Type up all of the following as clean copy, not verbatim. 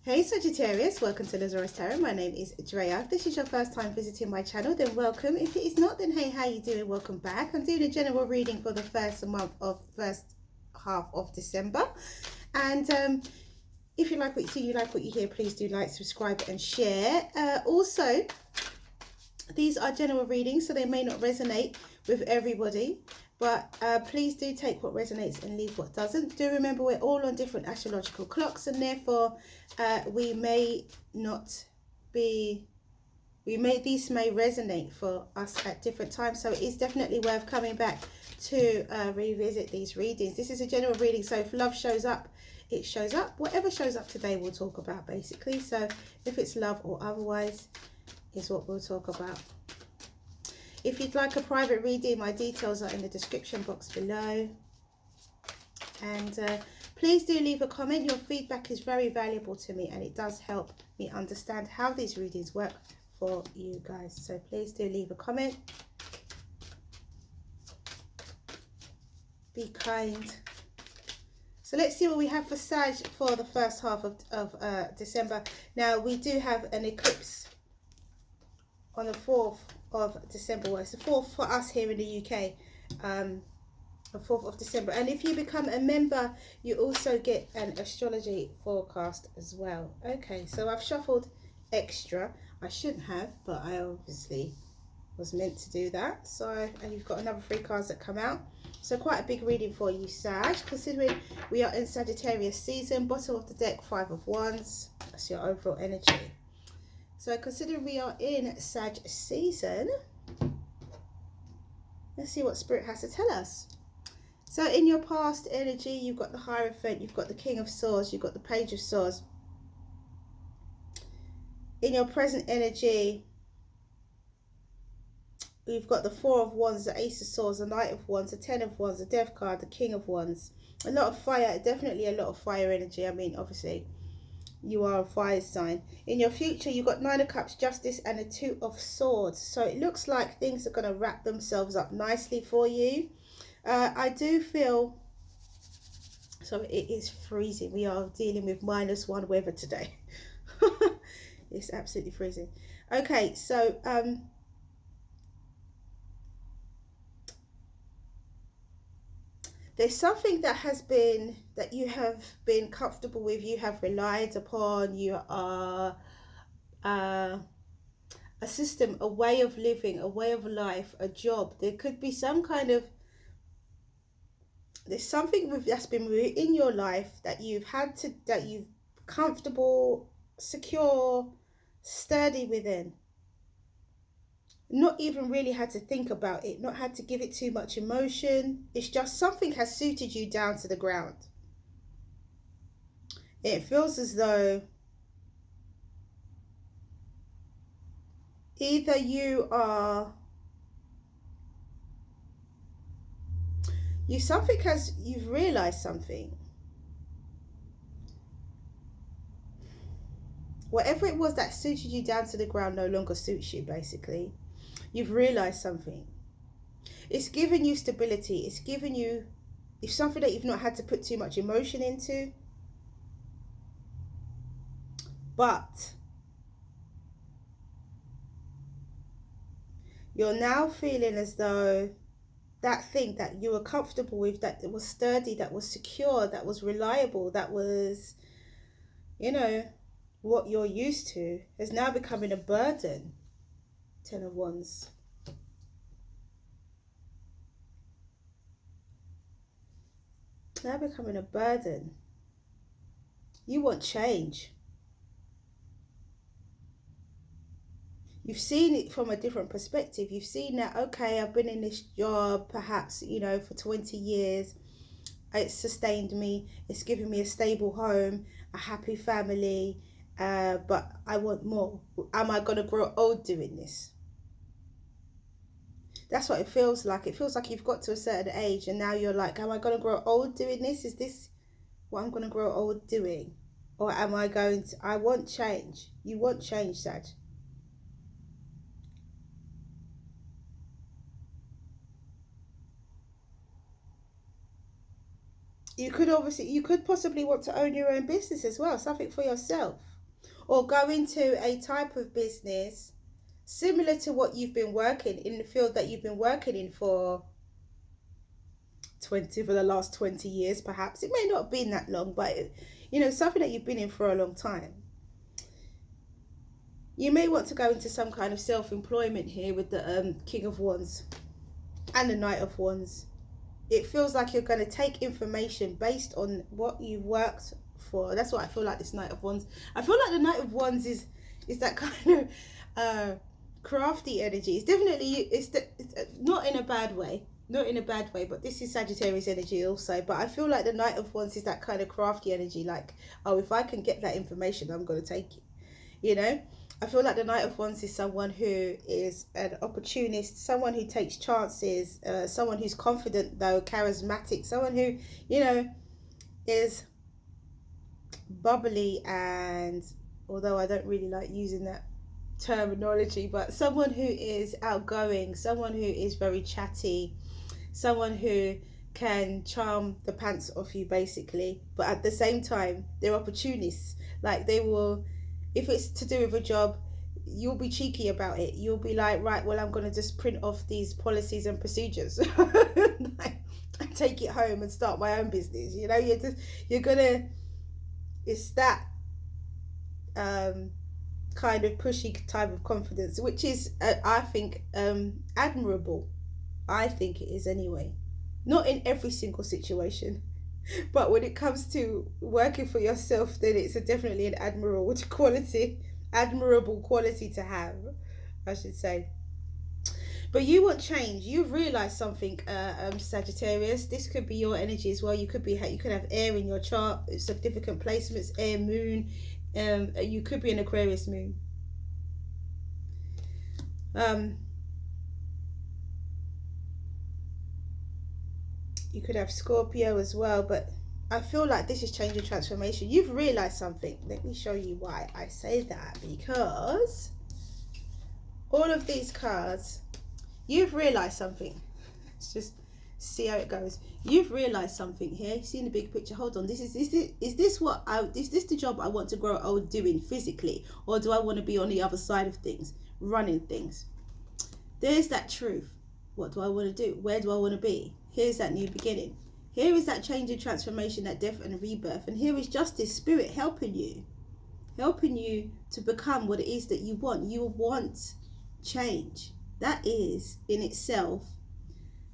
Hey Sagittarius, welcome to the Zarious Tarot. My name is Drea. If this is your first time visiting my channel, then welcome. If it is not, then hey, how you doing? Welcome back. I'm doing a general reading for the first half of December. And if you like what you see, you like what you hear, please do like, subscribe and share. Also, these are general readings, so they may not resonate with everybody. But please do take what resonates and leave what doesn't. Do remember we're all on different astrological clocks, and therefore these may resonate for us at different times. So it is definitely worth coming back to revisit these readings. This is a general reading, so if love shows up, it shows up. Whatever shows up today we'll talk about, basically. So if it's love or otherwise is what we'll talk about. If you'd like a private reading, my details are in the description box below. And please do leave a comment. Your feedback is very valuable to me, and it does help me understand how these readings work for you guys. So please do leave a comment. Be kind. So let's see what we have for Sag for the first half of December. Now, we do have an eclipse on the 4th of December. Well, it's the 4th for us here in the UK, the 4th of December. And if you become a member, you also get an astrology forecast as well. Okay, so I've shuffled extra. I shouldn't have, but I obviously was meant to do that. So, and you've got another 3 cards that come out. So quite a big reading for you, Sag, considering we are in Sagittarius season. Bottom of the deck, 5 of Wands. That's your overall energy. So considering we are in Sag season, let's see what Spirit has to tell us. So in your past energy, you've got the Hierophant, you've got the King of Swords, you've got the Page of Swords. In your present energy, you've got the 4 of Wands, the Ace of Swords, the Knight of Wands, the 10 of Wands, the Death card, the King of Wands. A lot of fire, definitely a lot of fire energy. I mean, obviously, you are a fire sign. In your future, you've got 9 of Cups, Justice, and a 2 of Swords. So it looks like things are going to wrap themselves up nicely for you. I do feel, so it is freezing. We are dealing with -1 weather today. It's absolutely freezing. Okay, so there's something that you have been comfortable with, you have relied upon, you are a system, a way of living, a way of life, a job. There could be some kind of, there's something that's been in your life that you've comfortable, secure, sturdy within. Not even really had to think about it, not had to give it too much emotion. It's just something has suited you down to the ground. It feels as though either you've realized something. Whatever it was that suited you down to the ground no longer suits you, basically. You've realized something. It's given you stability. It's given you, it's something that you've not had to put too much emotion into. But you're now feeling as though that thing that you were comfortable with, that was sturdy, that was secure, that was reliable, that was, you know, what you're used to, is now becoming a burden. 10 of Wands. Now becoming a burden. You want change. You've seen it from a different perspective. You've seen that, okay, I've been in this job perhaps, you know, for 20 years. It's sustained me. It's given me a stable home, a happy family. But I want more. Am I going to grow old doing this? That's what it feels like. It feels like you've got to a certain age and now you're like, am I going to grow old doing this? Is this what I'm going to grow old doing? Or am I going to, I want change. You want change, Sag. You could possibly want to own your own business as well, something for yourself. or go into a type of business similar to what you've been working in, the field that you've been working in for the last 20 years. Perhaps it may not have been that long, but you know, something that you've been in for a long time. You may want to go into some kind of self-employment here with the King of Wands and the Knight of Wands. It feels like you're going to take information based on what you've worked for. That's what I feel like this Knight of Wands. I feel like the Knight of Wands is that kind of crafty energy. It's definitely, it's not in a bad way. Not in a bad way, but this is Sagittarius energy also. But I feel like the Knight of Wands is that kind of crafty energy. Like, oh, if I can get that information, I'm going to take it. You know? I feel like the Knight of Wands is someone who is an opportunist, someone who takes chances, someone who's confident though, charismatic, someone who, you know, is bubbly, and although I don't really like using that terminology, but someone who is outgoing, someone who is very chatty, someone who can charm the pants off you basically, but at the same time they're opportunists. Like, they will, if it's to do with a job, you'll be cheeky about it. You'll be like, right, well, I'm going to just print off these policies and procedures and take it home and start my own business. You know, you're gonna, it's that kind of pushy type of confidence, which is I think admirable. I think it is anyway. Not in every single situation, but when it comes to working for yourself, then it's definitely an admirable quality to have, I should say. But you want change. You've realized something, Sagittarius. This could be your energy as well. You could have air in your chart, significant placements, air, moon. You could be an Aquarius moon. You could have Scorpio as well, but I feel like this is change and transformation. You've realized something. Let me show you why I say that, because all of these cards, you've realized something. Let's just see how it goes. You've realized something here. See in the big picture. Hold on. Is this the job I want to grow old doing physically, or do I want to be on the other side of things, running things? There's that truth. What do I want to do? Where do I want to be? Here's that new beginning. Here is that change and transformation, that death and rebirth. And here is justice, spirit helping you to become what it is that you want. You want change. That is in itself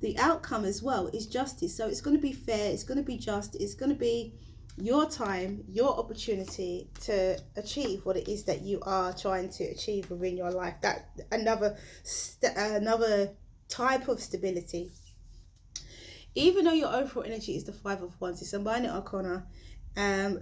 the outcome as well, is justice. So it's going to be fair, it's going to be just, it's going to be your time, your opportunity to achieve what it is that you are trying to achieve within your life. That another type of stability. Even though your overall energy is the Five of Wands, it's a minor arcana.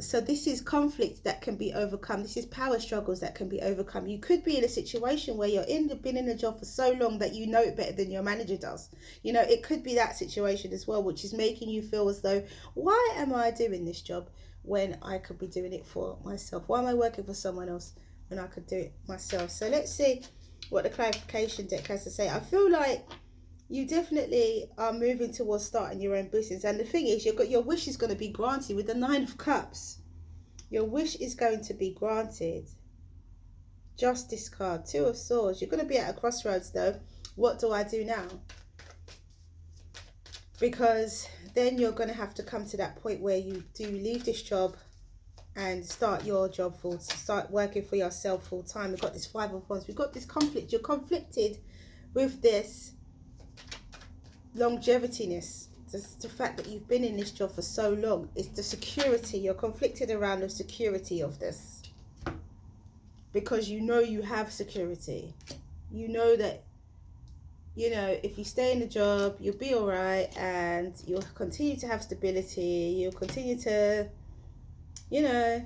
So this is conflict that can be overcome. This is power struggles that can be overcome. You could be in a situation where been in a job for so long that you know it better than your manager does. You know, it could be that situation as well, which is making you feel as though, why am I doing this job when I could be doing it for myself? Why am I working for someone else when I could do it myself? So let's see what the clarification deck has to say. I feel like you definitely are moving towards starting your own business. And the thing is, your wish is going to be granted with the Nine of Cups. Your wish is going to be granted. Justice card, Two of Swords. You're going to be at a crossroads though. What do I do now? Because then you're going to have to come to that point where you do leave this job and start your job start working for yourself full time. We've got this Five of Wands. We've got this conflict. You're conflicted with this longevityness, the fact that you've been in this job for so long. It's the security. You're conflicted around the security of this, because you know you have security. You know that, you know, if you stay in the job, you'll be all right, and you'll continue to have stability. You'll continue to, you know,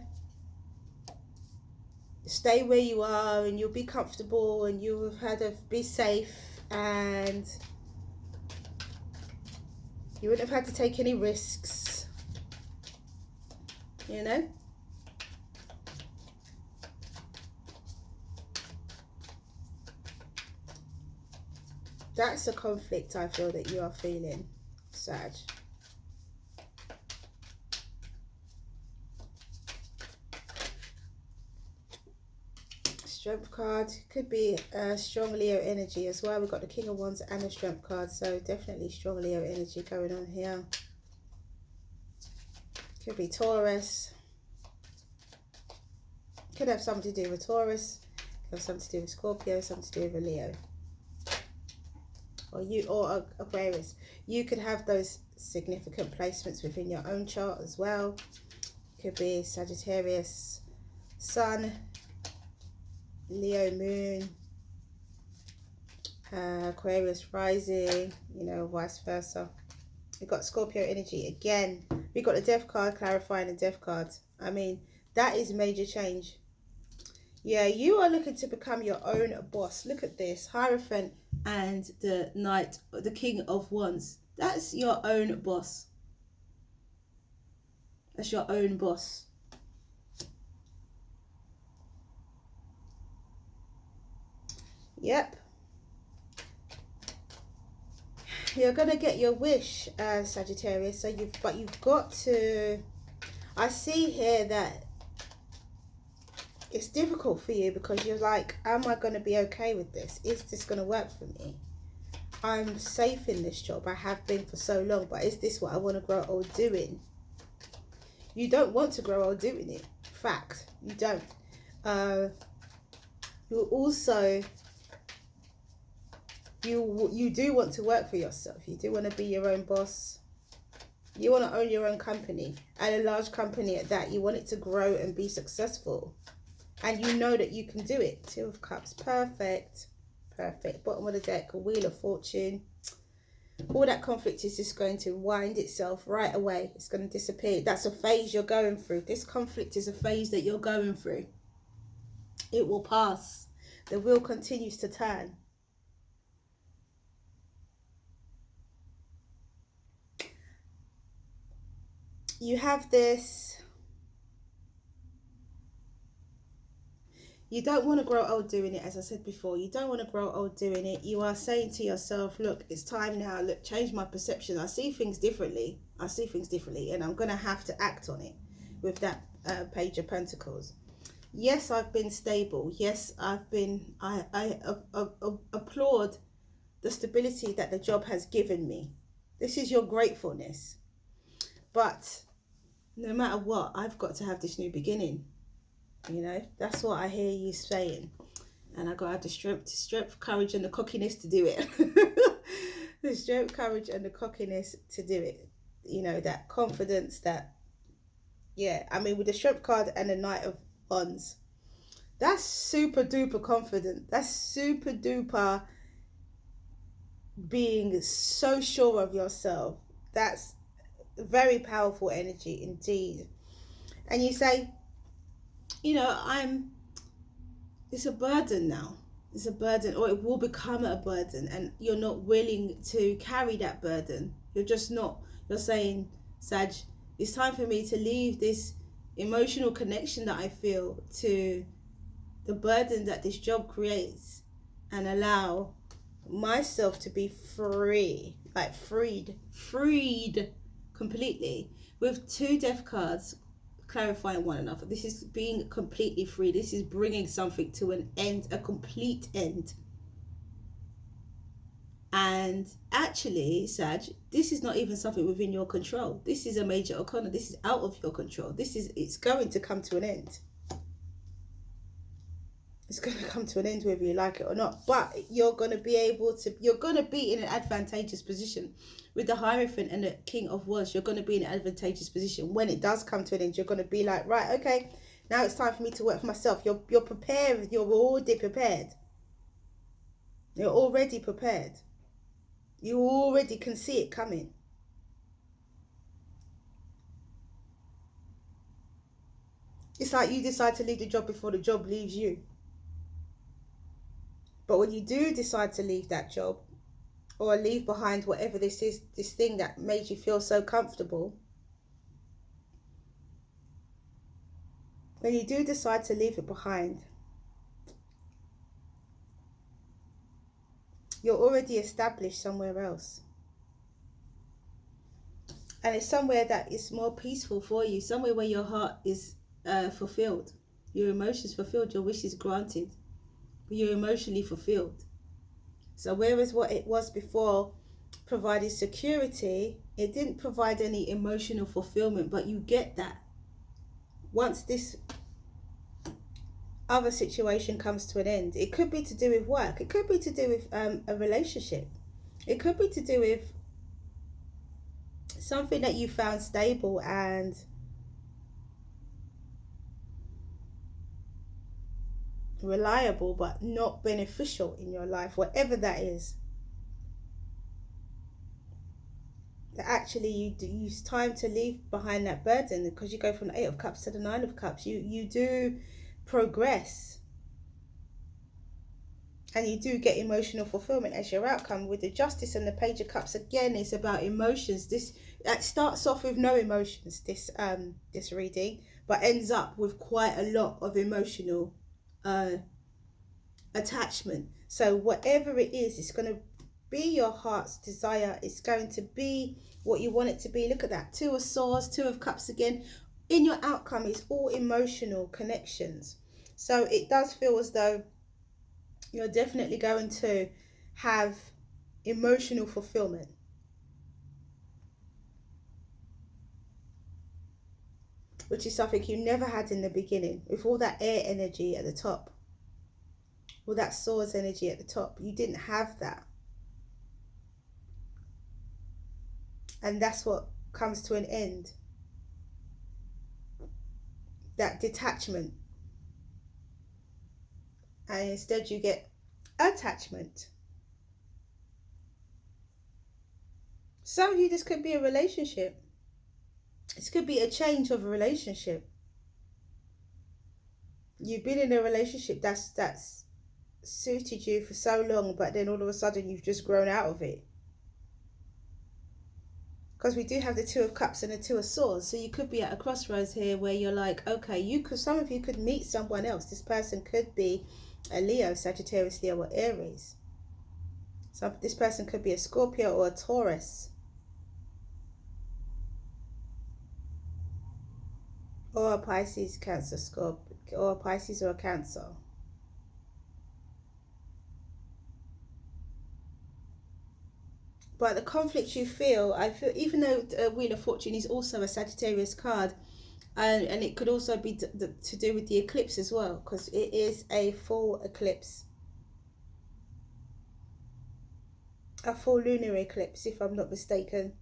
stay where you are, and you'll be comfortable, and you'll be safe, and you wouldn't have had to take any risks, you know. That's a conflict I feel that you are feeling, Sag. Strength card. Could be strong Leo energy as well. We've got the King of Wands and the Strength card. So definitely strong Leo energy going on here. Could be Taurus. Could have something to do with Taurus. Could have something to do with Scorpio. Something to do with a Leo. Or Aquarius. You could have those significant placements within your own chart as well. Could be Sagittarius Sun, Leo Moon, Aquarius rising, you know, vice versa. We've got Scorpio energy again. We've got the Death card, clarifying the Death card. I mean, that is major change. Yeah, you are looking to become your own boss. Look at this, Hierophant and the Knight, the King of Wands. That's your own boss. That's your own boss. Yep. You're gonna get your wish, Sagittarius. So you've got to. I see here that it's difficult for you because you're like, am I gonna be okay with this? Is this gonna work for me? I'm safe in this job. I have been for so long, but is this what I want to grow old doing? You don't want to grow old doing it. Fact, you don't. You also. You do want to work for yourself. You do want to be your own boss. You want to own your own company, and a large company at that. You want it to grow and be successful, and you know that you can do it. Two of Cups, perfect, perfect. Bottom of the deck, a Wheel of Fortune. All that conflict is just going to wind itself right away. It's going to disappear. That's a phase you're going through. This conflict is a phase that you're going through. It will pass. The wheel continues to turn. You have this. You don't want to grow old doing it, as I said before. You don't want to grow old doing it. You are saying to yourself, look, it's time now. Look, change my perception. I see things differently. I see things differently, and I'm going to have to act on it with that Page of Pentacles. Yes, I've been stable. Yes, I've been. I applaud the stability that the job has given me. This is your gratefulness. But no matter what, I've got to have this new beginning. You know, that's what I hear you saying. And I got to have the strength, courage, and the cockiness to do it. The strength, courage, and the cockiness to do it. You know, that confidence, that, yeah. I mean, with the strength card and the Knight of Wands, that's super duper confident. That's super duper being so sure of yourself. That's very powerful energy indeed. And you say, you know, it's a burden now. It's a burden, or it will become a burden, and you're not willing to carry that burden. You're just not. You're saying, Sag, it's time for me to leave this emotional connection that I feel to the burden that this job creates, and allow myself to be free, like freed completely, with two Death cards clarifying one another. This is being completely free. This is bringing something to an end, a complete end. And actually, Sag, this is not even something within your control. This is a major arcana. This is out of your control. It's going to come to an end. It's going to come to an end whether you like it or not. But you're going to be in an advantageous position. With the Hierophant and the King of Wands, you're going to be in an advantageous position. When it does come to an end, you're going to be like, right, okay, now it's time for me to work for myself. You're prepared. You're already prepared. You're already prepared. You already can see it coming. It's like you decide to leave the job before the job leaves you. But when you do decide to leave that job, or leave behind whatever this is, this thing that made you feel so comfortable, when you do decide to leave it behind, you're already established somewhere else. And it's somewhere that is more peaceful for you, somewhere where your heart is fulfilled, your emotions fulfilled, your wishes granted. you're emotionally fulfilled. So whereas what it was before provided security, it didn't provide any emotional fulfillment, but you get that once this other situation comes to an end. It could be to do with work, it could be to do with a relationship, it could be to do with something that you found stable and reliable but not beneficial in your life, whatever that is. That actually you use time to leave behind that burden, because you go from the 8 of Cups to the 9 of Cups. You do progress, and you do get emotional fulfillment as your outcome. With the Justice and the Page of Cups, again, it's about emotions. This starts off with no emotions, this reading, but ends up with quite a lot of emotional attachment. So whatever it is, it's going to be your heart's desire. It's going to be what you want it to be. Look at that, 2 of Swords, 2 of Cups again. In your outcome, it's all emotional connections. So it does feel as though you're definitely going to have emotional fulfillment. Which is something you never had in the beginning. With all that air energy at the top, all that Swords energy at the top, you didn't have that. And that's what comes to an end. That detachment. And instead you get attachment. Some of you, this could be a relationship. This could be a change of a relationship. You've been in a relationship that's suited you for so long, but then all of a sudden you've just grown out of it. Because we do have the 2 of Cups and the 2 of Swords. So you could be at a crossroads here where you're like, okay, some of you could meet someone else. This person could be a Leo, Sagittarius, Leo, or Aries. So this person could be a Scorpio or a Taurus. Or a Pisces, Cancer, Scorpio, or a Pisces or a Cancer. But the conflict you feel, I feel, even though Wheel of Fortune is also a Sagittarius card, and it could also be to do with the eclipse as well, because it is a full eclipse. A full lunar eclipse, if I'm not mistaken.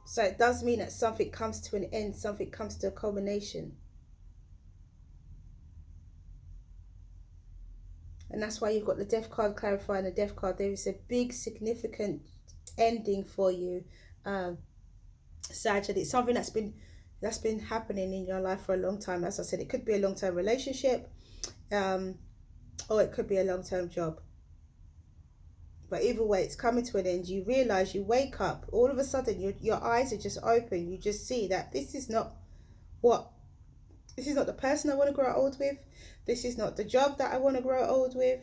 So it does mean that something comes to an end, something comes to a culmination. And that's why you've got the Death card clarifying the Death card. There is a big significant ending for you, Sag. It's something that's been happening in your life for a long time. As I said, it could be a long-term relationship, or it could be a long-term job. But either way, it's coming to an end. You realize, you wake up, all of a sudden your eyes are just open. You just see that this is not the person I want to grow old with. This is not the job that I want to grow old with.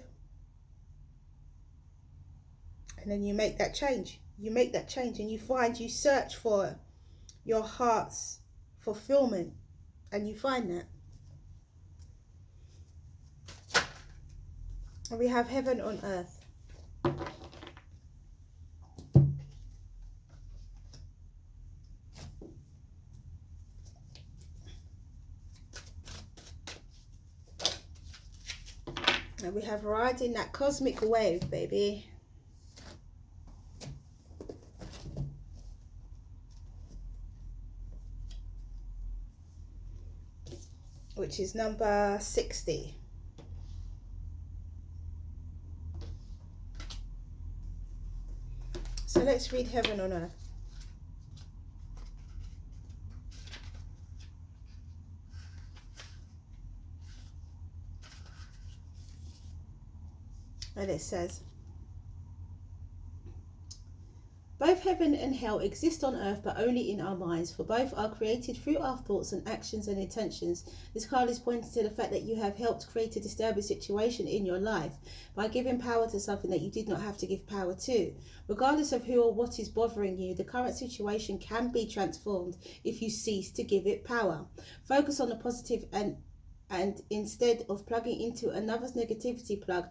And then you make that change. You make that change and you search for your heart's fulfillment, and you find that. And we have Heaven on Earth. And we have riding that cosmic wave, baby. Which is number 60. So let's read Heaven on Earth. And it says, both heaven and hell exist on earth, but only in our minds, for both are created through our thoughts and actions and intentions. This card is pointing to the fact that you have helped create a disturbing situation in your life by giving power to something that you did not have to give power to. Regardless of who or what is bothering you, the current situation can be transformed if you cease to give it power. Focus on the positive and And instead of plugging into another's negativity, plug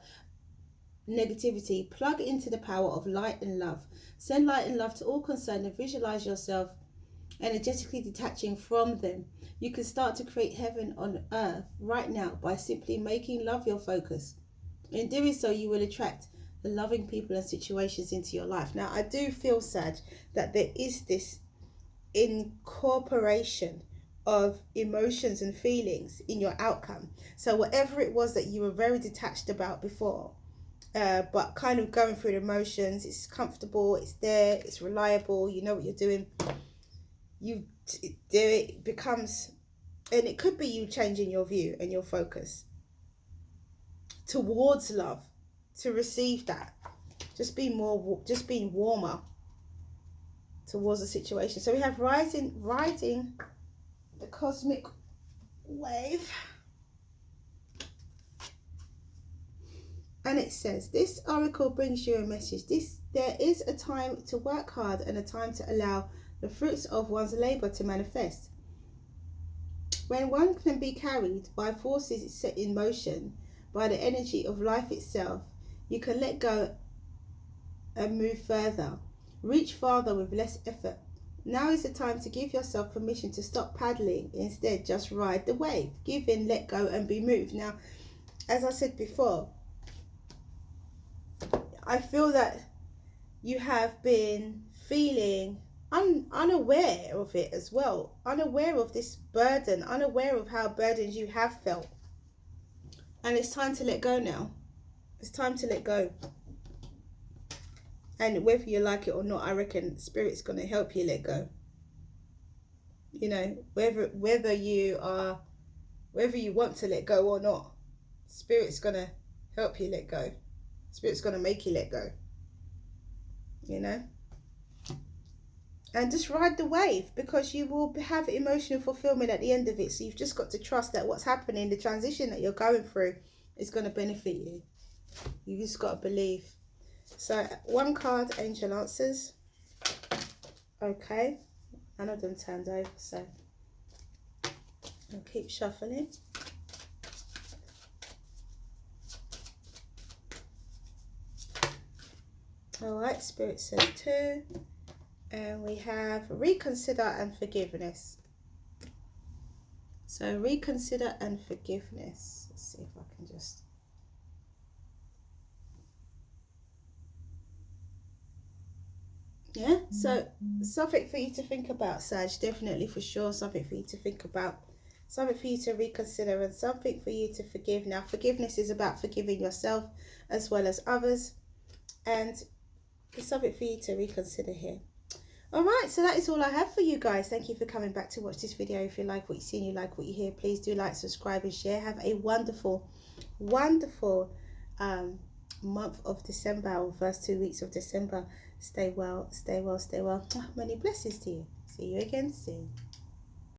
into the power of light and love. Send light and love to all concerned and visualize yourself energetically detaching from them. You can start to create heaven on earth right now by simply making love your focus. In doing so, you will attract the loving people and situations into your life. Now, I do feel, Sag, that there is this incorporation of emotions and feelings in your outcome. So whatever it was that you were very detached about before, but kind of going through the emotions, it's comfortable, it's there, it's reliable, you know what you're doing, you do it, it becomes, and it could be you changing your view and your focus towards love, to receive that, just being warmer towards the situation. So we have riding the cosmic wave, and it says this oracle brings you a message. There is a time to work hard and a time to allow the fruits of one's labor to manifest. When one can be carried by forces set in motion by the energy of life itself, you can let go and move further, reach farther with less effort. Now is the time to give yourself permission to stop paddling. Instead, just ride the wave. Give in, let go, and be moved. Now, as I said before, I feel that you have been feeling unaware of it as well, unaware of this burden, unaware of how burdened you have felt. And it's time to let go now. It's time to let go. And whether you like it or not, I reckon Spirit's going to help you let go. You know, whether you want to let go or not, Spirit's going to help you let go. Spirit's going to make you let go. You know? And just ride the wave, because you will have emotional fulfillment at the end of it. So you've just got to trust that what's happening, the transition that you're going through, is going to benefit you. You just got to believe. So one card, Angel Answers. Okay. None of them turned over, so I'll keep shuffling. Alright, Spirit says 2. And we have reconsider and forgiveness. So reconsider and forgiveness. Let's see if I can just... Yeah, so something for you to think about, Sag, definitely, for sure. Something for you to think about, something for you to reconsider, and something for you to forgive. Now, forgiveness is about forgiving yourself as well as others, and it's something for you to reconsider here. Alright, so that is all I have for you guys. Thank you for coming back to watch this video. If you like what you see and you like what you hear, please do like, subscribe and share. Have a wonderful, wonderful month of December, or first 2 weeks of December. Stay well, stay well, stay well. Many blessings to you. See you again soon.